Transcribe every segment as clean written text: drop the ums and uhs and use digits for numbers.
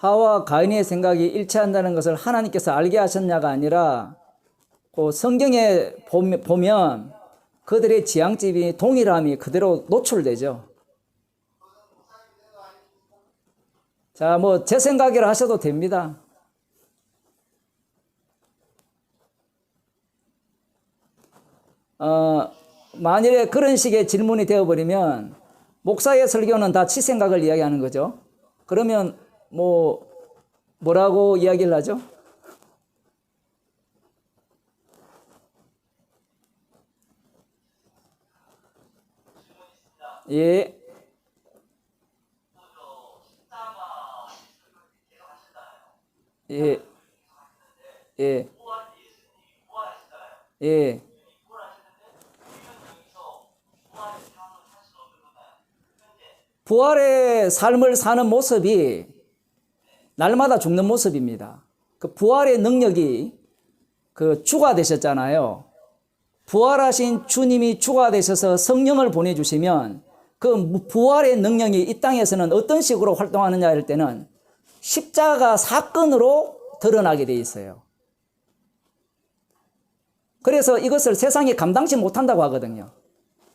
하와 가인의 생각이 일치한다는 것을 하나님께서 알게 하셨냐가 아니라 그 성경에 보면 그들의 지향집이 동일함이 그대로 노출되죠. 자, 뭐 제 생각이라 하셔도 됩니다. 만일에 그런 식의 질문이 되어버리면 목사의 설교는 다 지 생각을 이야기하는 거죠. 그러면 뭐라고 이야기를 하죠? 예. 예. 예. 예. 부활의 삶을 사는 모습이 날마다 죽는 모습입니다. 그 부활의 능력이 주가 되셨잖아요. 부활하신 주님이 주가 되셔서 성령을 보내주시면 그 부활의 능력이 이 땅에서는 어떤 식으로 활동하느냐 할 때는 십자가 사건으로 드러나게 돼 있어요. 그래서 이것을 세상이 감당치 못한다고 하거든요.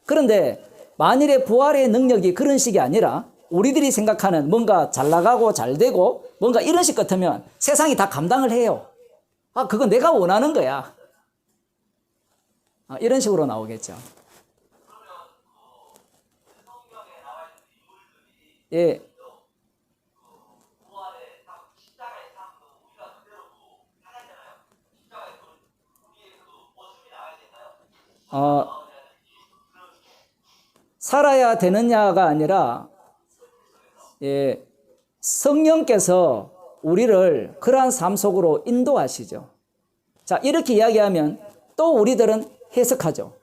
그런데 만일에 부활의 능력이 그런 식이 아니라 우리들이 생각하는 뭔가 잘 나가고 잘 되고 뭔가 이런 식 같으면 세상이 다 감당을 해요. 아, 그건 내가 원하는 거야. 이런 식으로 나오겠죠. 예. 살아야 되느냐가 아니라, 예, 성령께서 우리를 그러한 삶 속으로 인도하시죠. 자, 이렇게 이야기하면 또 우리들은 해석하죠.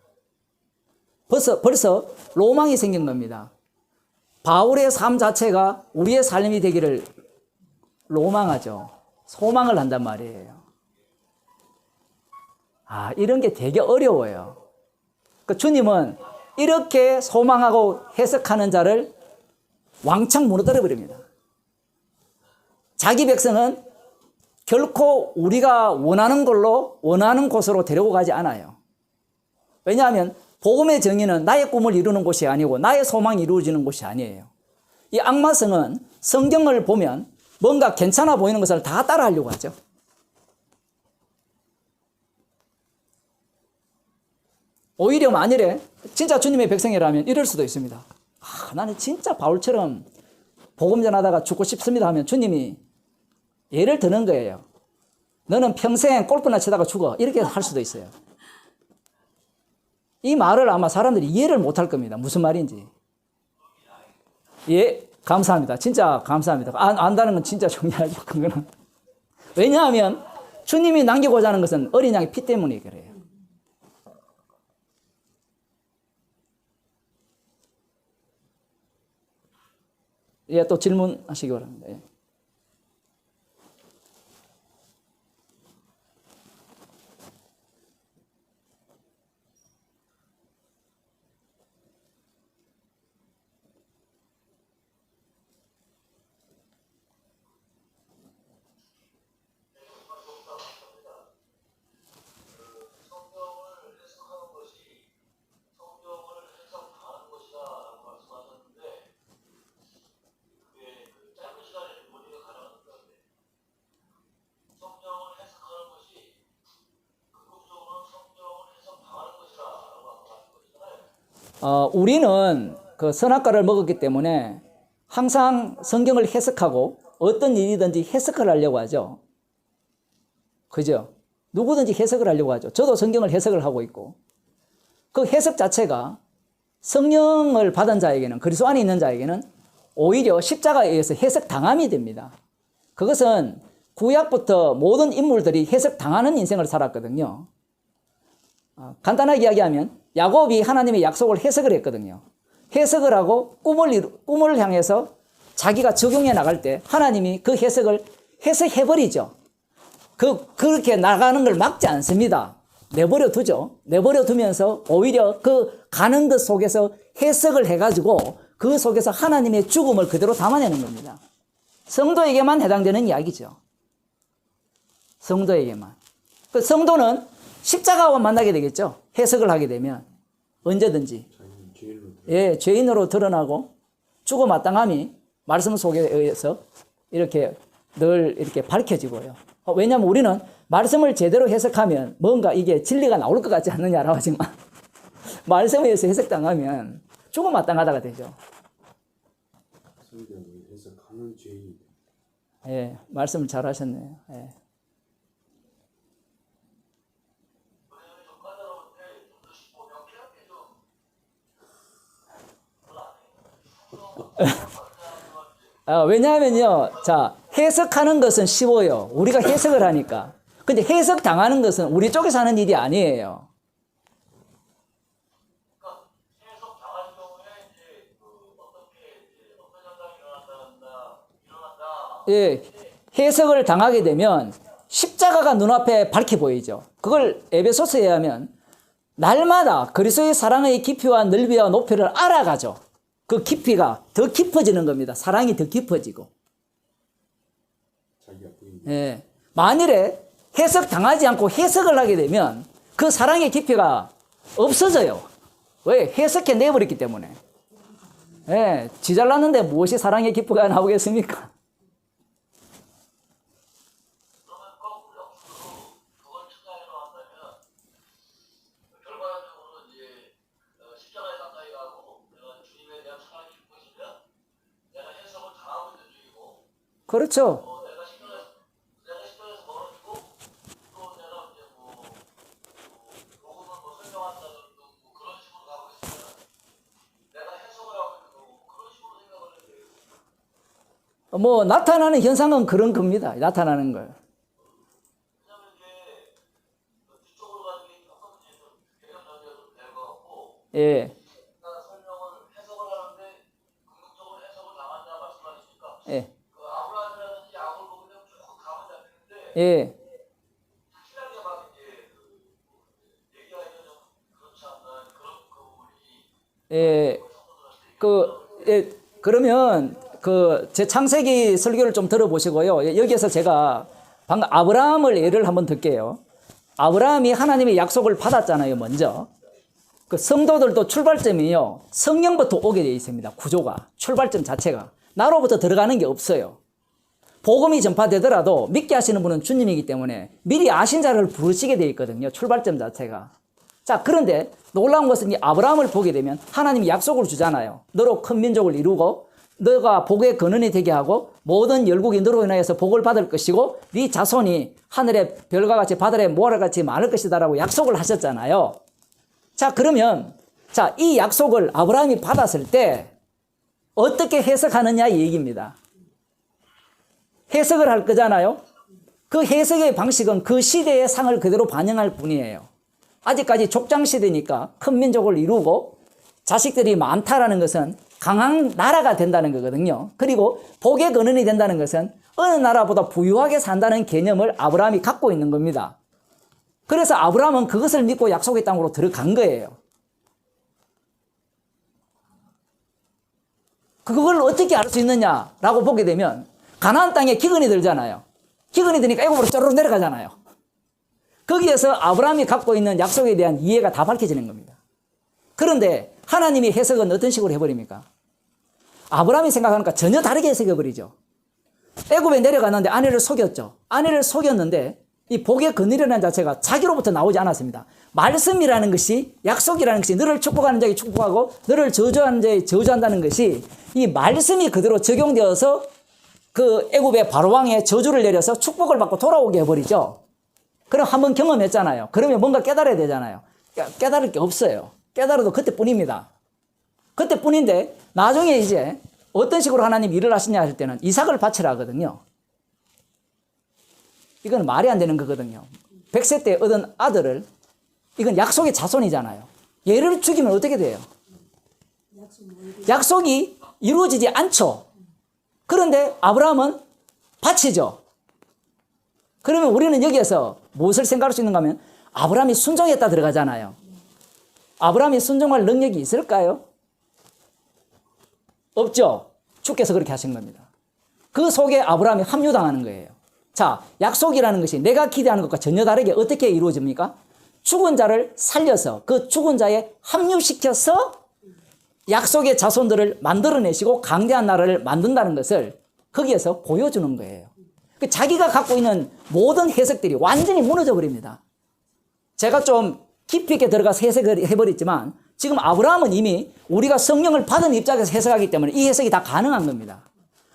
벌써 로망이 생긴 겁니다. 바울의 삶 자체가 우리의 삶이 되기를 로망하죠. 소망을 한단 말이에요. 이런 게 되게 어려워요. 주님은 이렇게 소망하고 해석하는 자를 왕창 무너뜨려 버립니다. 자기 백성은 결코 우리가 원하는 걸로 원하는 곳으로 데리고 가지 않아요. 왜냐하면 복음의 정의는 나의 꿈을 이루는 곳이 아니고 나의 소망이 이루어지는 곳이 아니에요. 이 악마성은 성경을 보면 뭔가 괜찮아 보이는 것을 다 따라하려고 하죠. 오히려 만일에 진짜 주님의 백성이라면 이럴 수도 있습니다. 나는 진짜 바울처럼 복음 전하다가 죽고 싶습니다 하면 주님이 예를 드는 거예요. 너는 평생 골프나 치다가 죽어. 이렇게 할 수도 있어요. 이 말을 아마 사람들이 이해를 못할 겁니다. 무슨 말인지. 예, 감사합니다. 진짜 감사합니다. 안다는 건 진짜 중요하죠. 그거는. 왜냐하면 주님이 남기고자 하는 것은 어린 양의 피 때문에 그래요. 예, 또 질문하시기 바랍니다. 예. 우리는 그 선악과를 먹었기 때문에 항상 성경을 해석하고 어떤 일이든지 해석을 하려고 하죠. 그죠? 누구든지 해석을 하려고 하죠. 저도 성경을 해석을 하고 있고 그 해석 자체가 성령을 받은 자에게는, 그리스도 안에 있는 자에게는 오히려 십자가에 의해서 해석당함이 됩니다. 그것은 구약부터 모든 인물들이 해석당하는 인생을 살았거든요. 간단하게 이야기하면 야곱이 하나님의 약속을 해석을 했거든요. 해석을 하고 꿈을 향해서 자기가 적용해 나갈 때 하나님이 그 해석을 해석해버리죠. 그렇게 나가는 걸 막지 않습니다. 내버려 두죠. 내버려 두면서 오히려 그 가는 것 속에서 해석을 해가지고 그 속에서 하나님의 죽음을 그대로 담아내는 겁니다. 성도에게만 해당되는 이야기죠. 성도에게만. 그 성도는 십자가와 만나게 되겠죠. 해석을 하게 되면 언제든지 예, 죄인으로 드러나고 죽어 마땅함이 말씀 속에 의해서 이렇게 늘 이렇게 밝혀지고요. 왜냐하면 우리는 말씀을 제대로 해석하면 뭔가 이게 진리가 나올 것 같지 않느냐라고 하지만 말씀에 의해서 해석당하면 죽어 마땅하다가 되죠. 성경을 해석하는 죄인. 예, 말씀을 잘 하셨네요. 예. 왜냐하면요, 자, 해석하는 것은 쉬워요. 우리가 해석을 하니까. 근데 해석 당하는 것은 우리 쪽에서 하는 일이 아니에요. 해석 당할 경우에 이제 어떤 현상이 일어난다. 예, 해석을 당하게 되면 십자가가 눈앞에 밝혀 보이죠. 그걸 에베소서에 의하면 날마다 그리스도의 사랑의 깊이와 넓이와 높이를 알아가죠. 그 깊이가 더 깊어지는 겁니다. 사랑이 더 깊어지고. 예, 만일에 해석 당하지 않고 해석을 하게 되면 그 사랑의 깊이가 없어져요. 왜? 해석해 내버렸기 때문에. 예, 지 잘났는데 무엇이 사랑의 깊이가 나오겠습니까? 그러면 거꾸로 그걸 측량해서 한다면 결과적으로 이제 십자가에 가까이 가고 내가 주님에 대한 사랑이 깊어지면 내가 해석을 당하고 있는 중이고 그렇죠. 내가 십자가에서 멀어지고 또 내가 이제 복음을 설명한다는 그런 식으로 가고 있으면 내가 해석을 하고 있는 거고 그런 식으로 생각을 해야 돼요. 뭐 나타나는 현상은 그런 겁니다. 나타나는 걸. 왜냐면 이게 뒤쪽으로 가는 게 조금 이제 좀 개념 전개도 될 것 같고 예, 설명을 해석을 하는데 궁극적으로 해석을 당한다 말씀하시니까 예, 그 아브라함이라든지 야곱을 보게 되면 조금 감은 잡히는데 예, 확실하게 막 이제 얘기하기가 좀 그렇지 않나 그런 그 부분이 예. 예, 그러면 제 창세기 설교를 좀 들어보시고요. 여기에서 제가 방금 아브라함을 예를 한번 들게요. 아브라함이 하나님의 약속을 받았잖아요, 먼저. 그 성도들도 출발점이요, 성령부터 오게 되어 있습니다. 구조가, 출발점 자체가. 나로부터 들어가는 게 없어요. 복음이 전파되더라도 믿게 하시는 분은 주님이기 때문에 미리 아신 자를 부르시게 되어 있거든요, 출발점 자체가. 자, 그런데 놀라운 것은 이 아브라함을 보게 되면 하나님이 약속을 주잖아요. 너로 큰 민족을 이루고 너가 복의 근원이 되게 하고 모든 열국이 너로 인하여서 복을 받을 것이고 네 자손이 하늘의 별과 같이 바다의 모래같이 많을 것이다라고 약속을 하셨잖아요. 자, 그러면 자, 이 약속을 아브라함이 받았을 때 어떻게 해석하느냐 이 얘기입니다. 해석을 할 거잖아요. 그 해석의 방식은 그 시대의 상을 그대로 반영할 뿐이에요. 아직까지 족장시대니까 큰 민족을 이루고 자식들이 많다라는 것은 강한 나라가 된다는 거거든요. 그리고 복의 근원이 된다는 것은 어느 나라보다 부유하게 산다는 개념을 아브라함이 갖고 있는 겁니다. 그래서 아브라함은 그것을 믿고 약속의 땅으로 들어간 거예요. 그걸 어떻게 알 수 있느냐라고 보게 되면 가나안 땅에 기근이 들잖아요. 기근이 드니까 애굽으로 쪼르르 내려가잖아요. 거기에서 아브라함이 갖고 있는 약속에 대한 이해가 다 밝혀지는 겁니다. 그런데 하나님이 해석은 어떤 식으로 해버립니까? 아브라함이 생각하니까 전혀 다르게 해석해버리죠. 애굽에 내려갔는데 아내를 속였죠. 아내를 속였는데 이 복의 근원이라는 자체가 자기로부터 나오지 않았습니다. 말씀이라는 것이, 약속이라는 것이 너를 축복하는 자에게 축복하고 너를 저주하는 자에게 저주한다는 것이 이 말씀이 그대로 적용되어서 그 애굽의 바로왕의 저주를 내려서 축복을 받고 돌아오게 해버리죠. 그럼 한번 경험했잖아요. 그러면 뭔가 깨달아야 되잖아요. 깨달을 게 없어요. 깨달아도 그때뿐입니다. 그때뿐인데 나중에 이제 어떤 식으로 하나님 일을 하시냐 할 때는 이삭을 바치라 하거든요. 이건 말이 안 되는 거거든요. 100세 때 얻은 아들을, 이건 약속의 자손이잖아요. 얘를 죽이면 어떻게 돼요? 약속이 이루어지지 않죠. 그런데 아브라함은 바치죠. 그러면 우리는 여기에서 무엇을 생각할 수 있는가 하면 아브라함이 순종했다 들어가잖아요. 아브라함이 순종할 능력이 있을까요? 없죠. 주께서 그렇게 하신 겁니다. 그 속에 아브라함이 합류당하는 거예요. 자, 약속이라는 것이 내가 기대하는 것과 전혀 다르게 어떻게 이루어집니까? 죽은 자를 살려서 그 죽은 자에 합류시켜서 약속의 자손들을 만들어내시고 강대한 나라를 만든다는 것을 거기에서 보여주는 거예요. 자기가 갖고 있는 모든 해석들이 완전히 무너져 버립니다. 제가 좀 깊이 있게 들어가서 해석을 해버렸지만 지금 아브라함은 이미 우리가 성령을 받은 입장에서 해석하기 때문에 이 해석이 다 가능한 겁니다.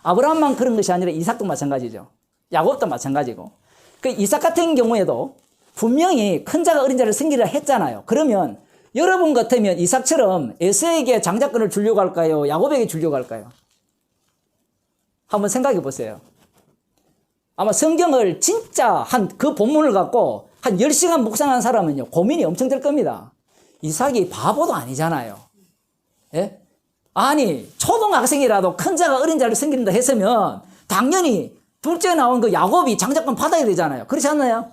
아브라함만 그런 것이 아니라 이삭도 마찬가지죠. 야곱도 마찬가지고. 그 이삭 같은 경우에도 분명히 큰 자가 어린 자를 섬기라 했잖아요. 그러면 여러분 같으면 이삭처럼 에서에게 장자권을 주려고 할까요? 야곱에게 주려고 할까요? 한번 생각해 보세요. 아마 성경을 진짜 그 본문을 갖고 한 10시간 묵상한 사람은요, 고민이 엄청 될 겁니다. 이삭이 바보도 아니잖아요. 예? 아니, 초등학생이라도 큰 자가 어린 자를 섬긴다 했으면 당연히 둘째 나온 그 야곱이 장자권 받아야 되잖아요. 그렇지 않나요?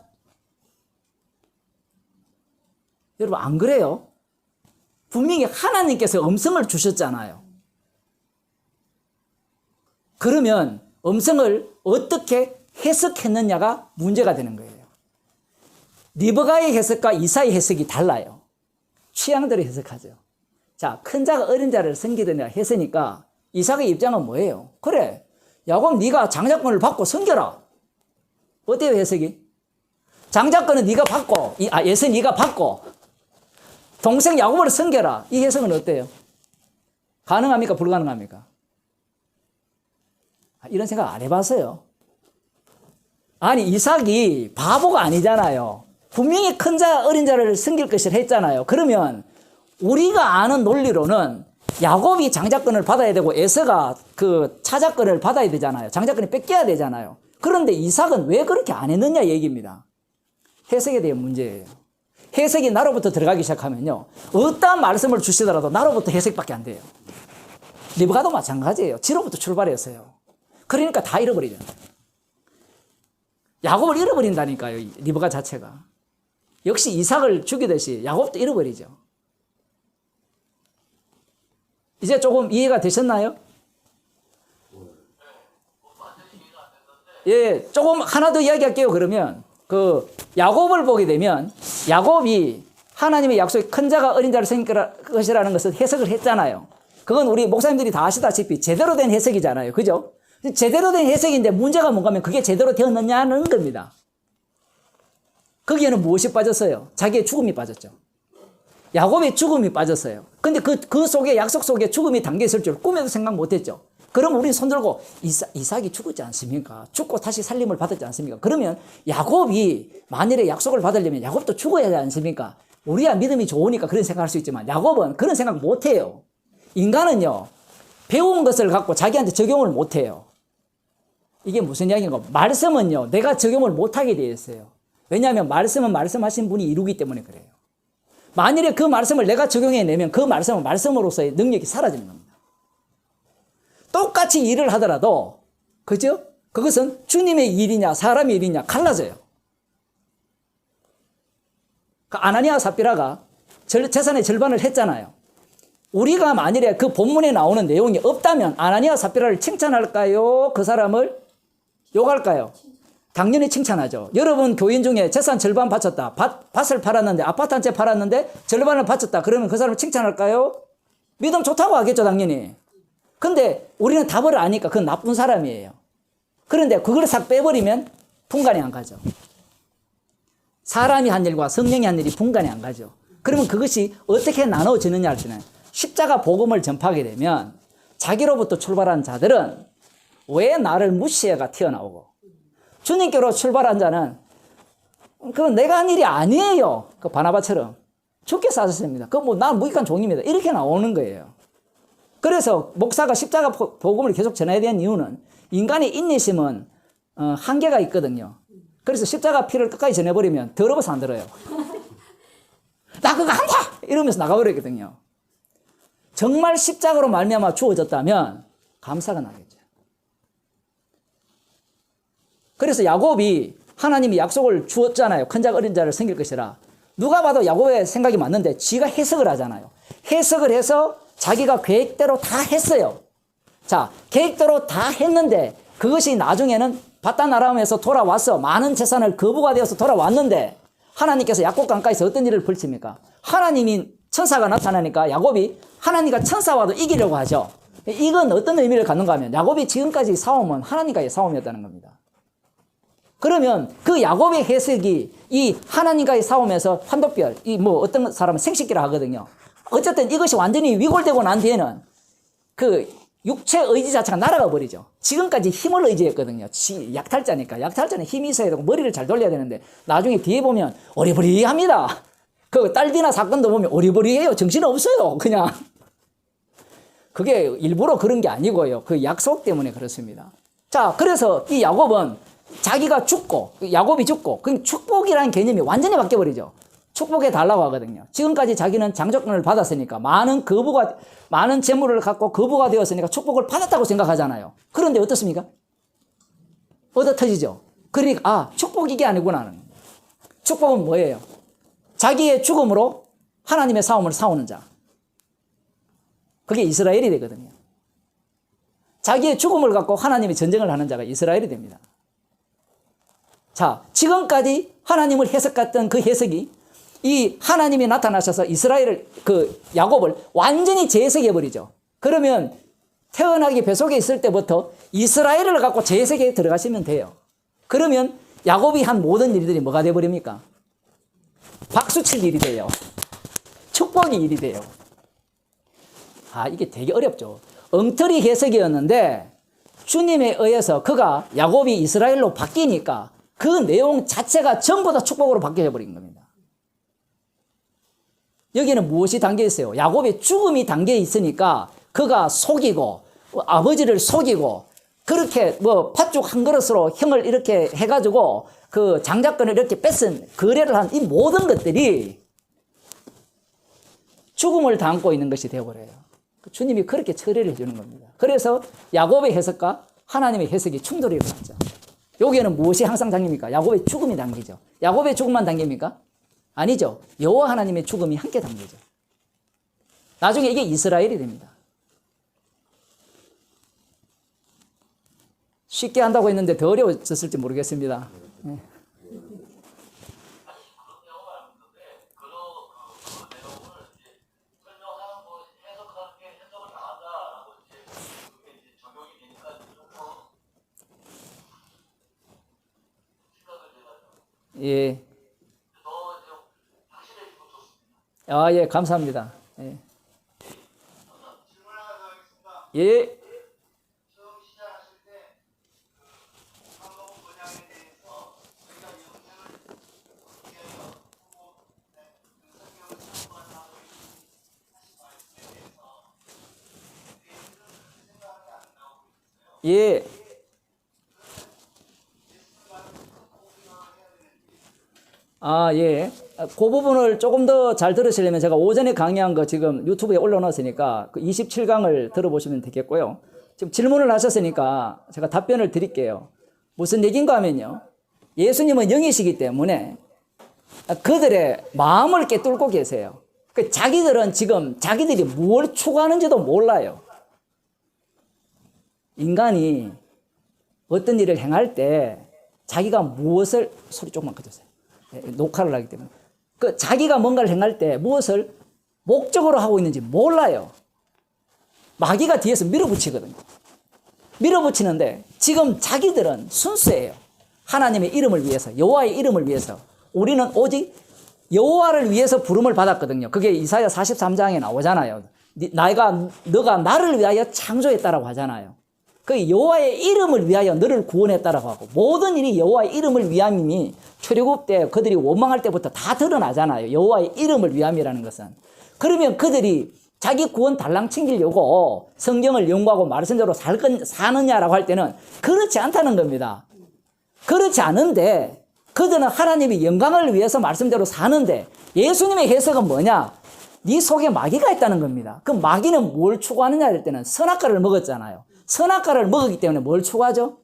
여러분, 안 그래요? 분명히 하나님께서 음성을 주셨잖아요. 그러면 음성을 어떻게 해석했느냐가 문제가 되는 거예요. 리브가의 해석과 이사의 해석이 달라요. 취향대로 해석하죠. 자, 큰 자가 어린 자를 섬기느냐 했으니까 이삭의 입장은 뭐예요? 그래, 야곱 네가 장자권을 받고 섬겨라. 어때요, 해석이? 장자권은 네가 받고, 예서 네가 받고 동생 야곱을 섬겨라. 이 해석은 어때요? 가능합니까? 불가능합니까? 이런 생각 안 해봤어요. 아니, 이삭이 바보가 아니잖아요. 분명히 큰 자, 어린 자를 섬길 것이라 했잖아요. 그러면 우리가 아는 논리로는 야곱이 장자권을 받아야 되고 에서가 그 차자권을 받아야 되잖아요. 장자권을 뺏겨야 되잖아요. 그런데 이삭은 왜 그렇게 안 했느냐 얘기입니다. 해석에 대한 문제예요. 해석이 나로부터 들어가기 시작하면요, 어떠한 말씀을 주시더라도 나로부터 해석밖에 안 돼요. 리브가도 마찬가지예요. 지로부터 출발했어요. 그러니까 다 잃어버리잖아요. 야곱을 잃어버린다니까요, 리브가 자체가. 역시 이삭을 죽이듯이 야곱도 잃어버리죠. 이제 조금 이해가 되셨나요? 예, 조금 하나 더 이야기할게요. 그러면 그 야곱을 보게 되면 야곱이 하나님의 약속에 큰 자가 어린 자를 섬길 것이라는 것을 해석을 했잖아요. 그건 우리 목사님들이 다 아시다시피 제대로 된 해석이잖아요. 그죠? 제대로 된 해석인데 문제가 뭔가 하면 그게 제대로 되었느냐는 겁니다. 거기에는 무엇이 빠졌어요? 자기의 죽음이 빠졌죠. 야곱의 죽음이 빠졌어요. 근데 그 속에, 약속 속에 죽음이 담겨 있을 줄 꿈에도 생각 못 했죠. 그럼 우린 손들고 이삭이 죽었지 않습니까? 죽고 다시 살림을 받았지 않습니까? 그러면 야곱이 만일에 약속을 받으려면 야곱도 죽어야 하지 않습니까? 우리야 믿음이 좋으니까 그런 생각할 수 있지만 야곱은 그런 생각 못 해요. 인간은요, 배운 것을 갖고 자기한테 적용을 못 해요. 이게 무슨 이야기인가? 말씀은요, 내가 적용을 못하게 되어 있어요. 왜냐하면 말씀은 말씀하신 분이 이루기 때문에 그래요. 만일에 그 말씀을 내가 적용해내면 그 말씀은 말씀으로서의 능력이 사라지는 겁니다. 똑같이 일을 하더라도, 그죠? 그것은 주님의 일이냐 사람의 일이냐 갈라져요. 아나니아 삽비라가 재산의 절반을 했잖아요. 우리가 만일에 그 본문에 나오는 내용이 없다면 아나니아 삽비라를 칭찬할까요? 그 사람을 욕할까요? 당연히 칭찬하죠. 여러분 교인 중에 재산 절반 바쳤다. 밭을 팔았는데, 아파트 한 채 팔았는데 절반을 바쳤다. 그러면 그 사람을 칭찬할까요? 믿음 좋다고 하겠죠, 당연히. 근데 우리는 답을 아니까 그건 나쁜 사람이에요. 그런데 그걸 싹 빼버리면 분간이 안 가죠. 사람이 한 일과 성령이 한 일이 분간이 안 가죠. 그러면 그것이 어떻게 나눠지느냐 할 때는 십자가 복음을 전파하게 되면 자기로부터 출발한 자들은 왜 나를 무시해가 튀어나오고, 주님께로 출발한 자는 그건 내가 한 일이 아니에요. 그 바나바처럼 주께서 하셨습니다. 그건 뭐 난 무익한 종입니다. 이렇게 나오는 거예요. 그래서 목사가 십자가 복음을 계속 전해야 되는 이유는 인간의 인내심은 한계가 있거든요. 그래서 십자가 피를 끝까지 전해버리면 더러워서 안 들어요. 나 그거 한다! 이러면서 나가버리거든요. 정말 십자가로 말미암아 주어졌다면 감사가 나겠죠. 그래서 야곱이 하나님이 약속을 주었잖아요. 큰 자가 어린 자를 섬길 것이라. 누가 봐도 야곱의 생각이 맞는데 지가 해석을 하잖아요. 해석을 해서 자기가 계획대로 다 했어요. 자, 계획대로 다 했는데 그것이 나중에는 바단 아람에서 돌아와서 많은 재산을 거부가 되어서 돌아왔는데 하나님께서 야곱 강가에서 어떤 일을 펼칩니까? 하나님이 천사가 나타나니까 야곱이 하나님과 천사와도 이기려고 하죠. 이건 어떤 의미를 갖는가 하면 야곱이 지금까지 싸움은 하나님과의 싸움이었다는 겁니다. 그러면 그 야곱의 해석이 이 하나님과의 싸움에서 환도별, 이 뭐 어떤 사람은 생식기라 하거든요. 어쨌든 이것이 완전히 위골되고 난 뒤에는 그 육체 의지 자체가 날아가 버리죠. 지금까지 힘을 의지했거든요. 약탈자니까. 약탈자는 힘이 있어야 되고 머리를 잘 돌려야 되는데 나중에 뒤에 보면 어리버리합니다. 그 딸디나 사건도 보면 어리버리해요. 정신 없어요. 그냥. 그게 일부러 그런 게 아니고요. 그 약속 때문에 그렇습니다. 자, 그래서 이 야곱은 자기가 죽고, 야곱이 죽고, 그 축복이라는 개념이 완전히 바뀌어버리죠. 축복해 달라고 하거든요. 지금까지 자기는 장조건을 받았으니까 많은 재물을 갖고 거부가 되었으니까 축복을 받았다고 생각하잖아요. 그런데 어떻습니까? 얻어 터지죠. 그러니까 축복이 이게 아니구나. 축복은 뭐예요? 자기의 죽음으로 하나님의 싸움을 싸우는 자. 그게 이스라엘이 되거든요. 자기의 죽음을 갖고 하나님의 전쟁을 하는 자가 이스라엘이 됩니다. 자, 지금까지 하나님을 해석했던 그 해석이 이 하나님이 나타나셔서 이스라엘을, 그 야곱을 완전히 재해석해버리죠. 그러면 태어나기 뱃속에 있을 때부터 이스라엘을 갖고 재해석에 들어가시면 돼요. 그러면 야곱이 한 모든 일들이 뭐가 되어버립니까? 박수칠 일이 돼요. 축복의 일이 돼요. 아, 이게 되게 어렵죠. 엉터리 해석이었는데 주님에 의해서 그가 야곱이 이스라엘로 바뀌니까 그 내용 자체가 전부 다 축복으로 바뀌어 버린 겁니다. 여기는 무엇이 담겨 있어요? 야곱의 죽음이 담겨 있으니까 그가 속이고 아버지를 속이고 그렇게 뭐 팥죽 한 그릇으로 형을 이렇게 해가지고 그 장자권을 이렇게 뺏은 거래를 한 이 모든 것들이 죽음을 담고 있는 것이 되어버려요. 주님이 그렇게 처리를 해주는 겁니다. 그래서 야곱의 해석과 하나님의 해석이 충돌이 일어났죠. 여기에는 무엇이 항상 담깁니까? 야곱의 죽음이 담기죠. 야곱의 죽음만 담깁니까? 아니죠. 여호와 하나님의 죽음이 함께 담기죠. 나중에 이게 이스라엘이 됩니다. 쉽게 한다고 했는데 더 어려워졌을지 모르겠습니다. 네. 예. 아, 예, 감사합니다. 예. 질문 하나 더 하겠습니다. 예. 처음 시작하실 때 한국 번양에 대해서 우리가 영향을 위하여 보고 성경을 참고하고 하신 말씀에 대해서 그렇게 생각이 안 나오고 있어요. 예. 아, 예. 그 부분을 조금 더 잘 들으시려면 제가 오전에 강의한 거 지금 유튜브에 올려놨으니까 그 27강을 들어보시면 되겠고요. 지금 질문을 하셨으니까 제가 답변을 드릴게요. 무슨 얘기인가 하면요. 예수님은 영이시기 때문에 그들의 마음을 꿰뚫고 계세요. 그 자기들은 지금 자기들이 뭘 추구하는지도 몰라요. 인간이 어떤 일을 행할 때 자기가 무엇을, 소리 조금만 커주세요. 녹화를 하기 때문에. 그 자기가 뭔가를 행할 때 무엇을 목적으로 하고 있는지 몰라요. 마귀가 뒤에서 밀어붙이거든요. 밀어붙이는데 지금 자기들은 순수해요. 하나님의 이름을 위해서, 여호와의 이름을 위해서. 우리는 오직 여호와를 위해서 부름을 받았거든요. 그게 이사야 43장에 나오잖아요. 너가 나를 위하여 창조했다라고 하잖아요. 그 여호와의 이름을 위하여 너를 구원했다라고 하고 모든 일이 여호와의 이름을 위함이 출애굽 때 그들이 원망할 때부터 다 드러나잖아요. 여호와의 이름을 위함이라는 것은. 그러면 그들이 자기 구원 달랑 챙기려고 성경을 연구하고 말씀대로 사느냐라고 할 때는 그렇지 않다는 겁니다. 그렇지 않은데 그들은 하나님의 영광을 위해서 말씀대로 사는데 예수님의 해석은 뭐냐? 네 속에 마귀가 있다는 겁니다. 그 마귀는 뭘 추구하느냐 할 때는 선악과를 먹었잖아요. 선악과를 먹었기 때문에 뭘 추구하죠?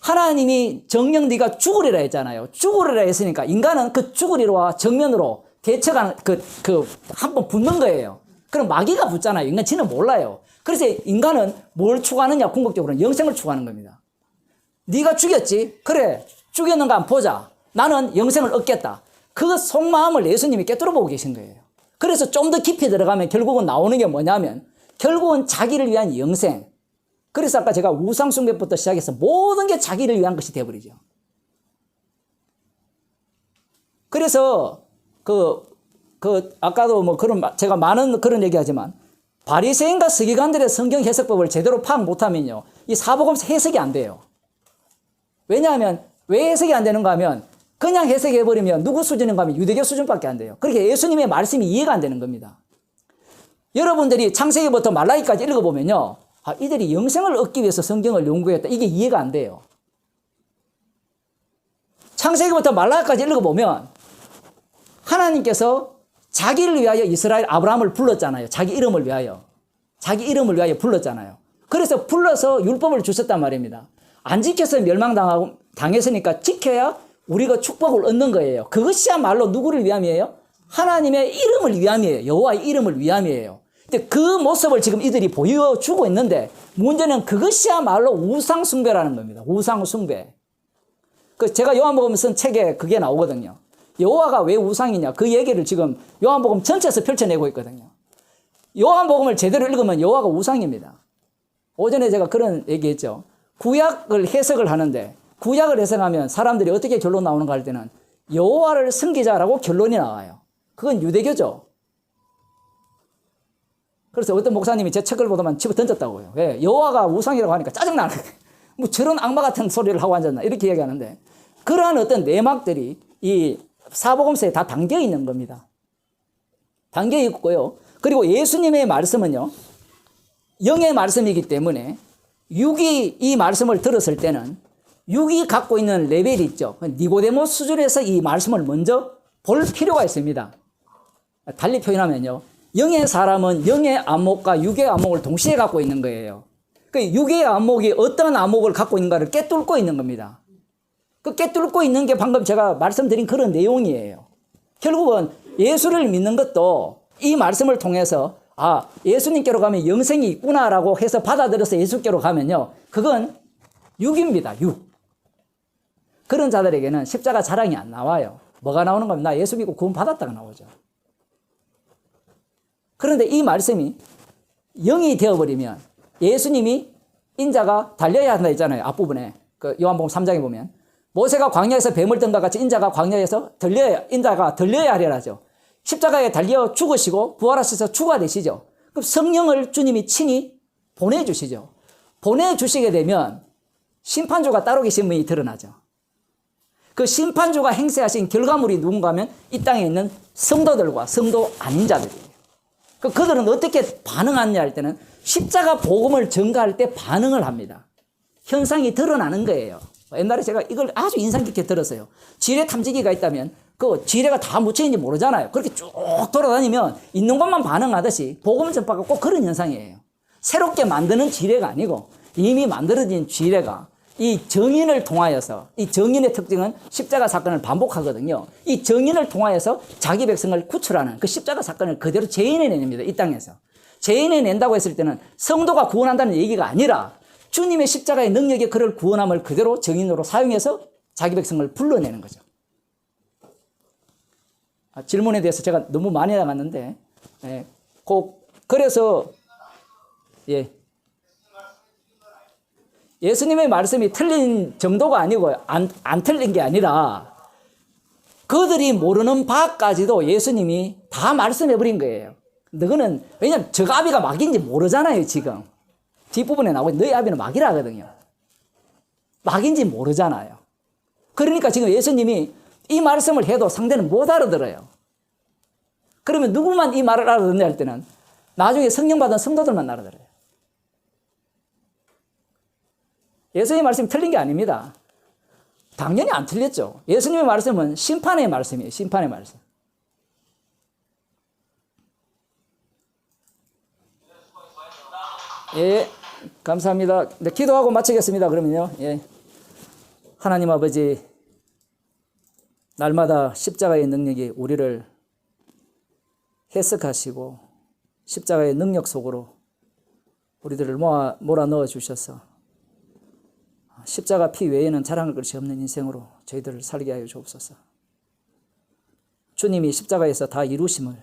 하나님이 정령 네가 죽으리라 했잖아요. 죽으리라 했으니까 인간은 그 죽으리와 정면으로 대처가 한번 붙는 거예요. 그럼 마귀가 붙잖아요. 인간 지는 몰라요. 그래서 인간은 뭘 추구하느냐? 궁극적으로는 영생을 추구하는 겁니다. 네가 죽였지? 그래, 죽였는가 한번 보자. 나는 영생을 얻겠다. 그 속마음을 예수님이 꿰뚫어 보고 계신 거예요. 그래서 좀 더 깊이 들어가면 결국은 나오는 게 뭐냐면 결국은 자기를 위한 영생. 그래서 아까 제가 우상숭배부터 시작해서 모든 게 자기를 위한 것이 되어버리죠. 그래서 아까도 뭐 제가 많은 그런 얘기하지만 바리새인과 서기관들의 성경 해석법을 제대로 파악 못하면요, 이 사복음서 해석이 안 돼요. 왜냐하면 왜 해석이 안 되는가 하면 그냥 해석해버리면 누구 수준인가 하면 유대교 수준밖에 안 돼요. 그렇게 예수님의 말씀이 이해가 안 되는 겁니다. 여러분들이 창세기부터 말라기까지 읽어보면요, 이들이 영생을 얻기 위해서 성경을 연구했다. 이게 이해가 안 돼요. 창세기부터 말라기까지 읽어보면 하나님께서 자기를 위하여 이스라엘 아브라함을 불렀잖아요. 자기 이름을 위하여. 자기 이름을 위하여 불렀잖아요. 그래서 불러서 율법을 주셨단 말입니다. 안 지켜서 당했으니까 지켜야 우리가 축복을 얻는 거예요. 그것이야말로 누구를 위함이에요? 하나님의 이름을 위함이에요. 여호와의 이름을 위함이에요. 근데 그 모습을 지금 이들이 보여주고 있는데 문제는 그것이야말로 우상숭배라는 겁니다. 우상숭배. 제가 요한복음 쓴 책에 그게 나오거든요. 여호와가 왜 우상이냐, 그 얘기를 지금 요한복음 전체에서 펼쳐내고 있거든요. 요한복음을 제대로 읽으면 여호와가 우상입니다. 오전에 제가 그런 얘기했죠. 구약을 해석을 하는데 구약을 해석하면 사람들이 어떻게 결론 나오는가 할 때는 여호와를 섬기자라고 결론이 나와요. 그건 유대교죠. 그래서 어떤 목사님이 제 책을 보더만 집어 던졌다고요. 왜? 여호와가 우상이라고 하니까 짜증나는 거예요. 뭐 저런 악마 같은 소리를 하고 앉았나 이렇게 얘기하는데 그러한 어떤 내막들이 이 사복음서에 다 담겨 있는 겁니다. 담겨 있고요. 그리고 예수님의 말씀은요, 영의 말씀이기 때문에 육이 이 말씀을 들었을 때는 육이 갖고 있는 레벨이 있죠. 니고데모 수준에서 이 말씀을 먼저 볼 필요가 있습니다. 달리 표현하면요, 영의 사람은 영의 안목과 육의 안목을 동시에 갖고 있는 거예요. 그 육의 안목이 어떤 안목을 갖고 있는가를 꿰뚫고 있는 겁니다. 그 꿰뚫고 있는 게 방금 제가 말씀드린 그런 내용이에요. 결국은 예수를 믿는 것도 이 말씀을 통해서 예수님께로 가면 영생이 있구나라고 해서 받아들여서 예수께로 가면요, 그건 육입니다. 육. 그런 자들에게는 십자가 자랑이 안 나와요. 뭐가 나오는 겁니다. 나 예수 믿고 구원 받았다가 나오죠. 그런데 이 말씀이 영이 되어버리면 예수님이 인자가 달려야 한다 했잖아요. 앞부분에 요한복음 3장에 보면 모세가 광야에서 뱀을 든 것 같이 인자가 광야에서 인자가 들려야 하리라죠. 십자가에 달려 죽으시고 부활하셔서 주가 되시죠. 그럼 성령을 주님이 친히 보내주시죠. 보내주시게 되면 심판주가 따로 계신 분이 드러나죠. 그 심판주가 행세하신 결과물이 누군가 하면 이 땅에 있는 성도들과 성도 아닌 자들이에요. 그들은 어떻게 반응하느냐 할 때는 십자가 복음을 전가할 때 반응을 합니다. 현상이 드러나는 거예요. 옛날에 제가 이걸 아주 인상 깊게 들었어요. 지뢰 탐지기가 있다면 그 지뢰가 다 묻혀있는지 모르잖아요. 그렇게 쭉 돌아다니면 있는 것만 반응하듯이 복음 전파가 꼭 그런 현상이에요. 새롭게 만드는 지뢰가 아니고 이미 만들어진 지뢰가 이 정인을 통하여서, 이 정인의 특징은 십자가 사건을 반복하거든요. 이 정인을 통하여서 자기 백성을 구출하는 그 십자가 사건을 그대로 재현해냅니다. 이 땅에서. 재현해낸다고 했을 때는 성도가 구원한다는 얘기가 아니라 주님의 십자가의 능력이 그를 구원함을 그대로 정인으로 사용해서 자기 백성을 불러내는 거죠. 질문에 대해서 제가 너무 많이 나갔는데, 그래서, 예수님의 말씀이 틀린 정도가 아니고, 안 틀린 게 아니라, 그들이 모르는 바까지도 예수님이 다 말씀해버린 거예요. 너는, 왜냐면 저 아비가 막인지 모르잖아요, 지금. 뒷부분에 나오고 너희 아비는 막이라 하거든요. 막인지 모르잖아요. 그러니까 지금 예수님이 이 말씀을 해도 상대는 못 알아들어요. 그러면 누구만 이 말을 알아듣냐 할 때는 나중에 성령 받은 성도들만 알아들어요. 예수님의 말씀이 틀린 게 아닙니다. 당연히 안 틀렸죠. 예수님의 말씀은 심판의 말씀이에요. 심판의 말씀. 예, 감사합니다. 네, 기도하고 마치겠습니다. 그러면요. 예. 하나님 아버지, 날마다 십자가의 능력이 우리를 해석하시고 십자가의 능력 속으로 우리들을 몰아 넣어 주셔서 십자가 피 외에는 자랑할 것이 없는 인생으로 저희들을 살게 하여 주옵소서. 주님이 십자가에서 다 이루심을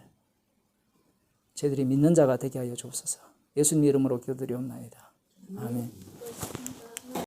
저희들이 믿는 자가 되게 하여 주옵소서. 예수님 이름으로 기도드리옵나이다. 아멘.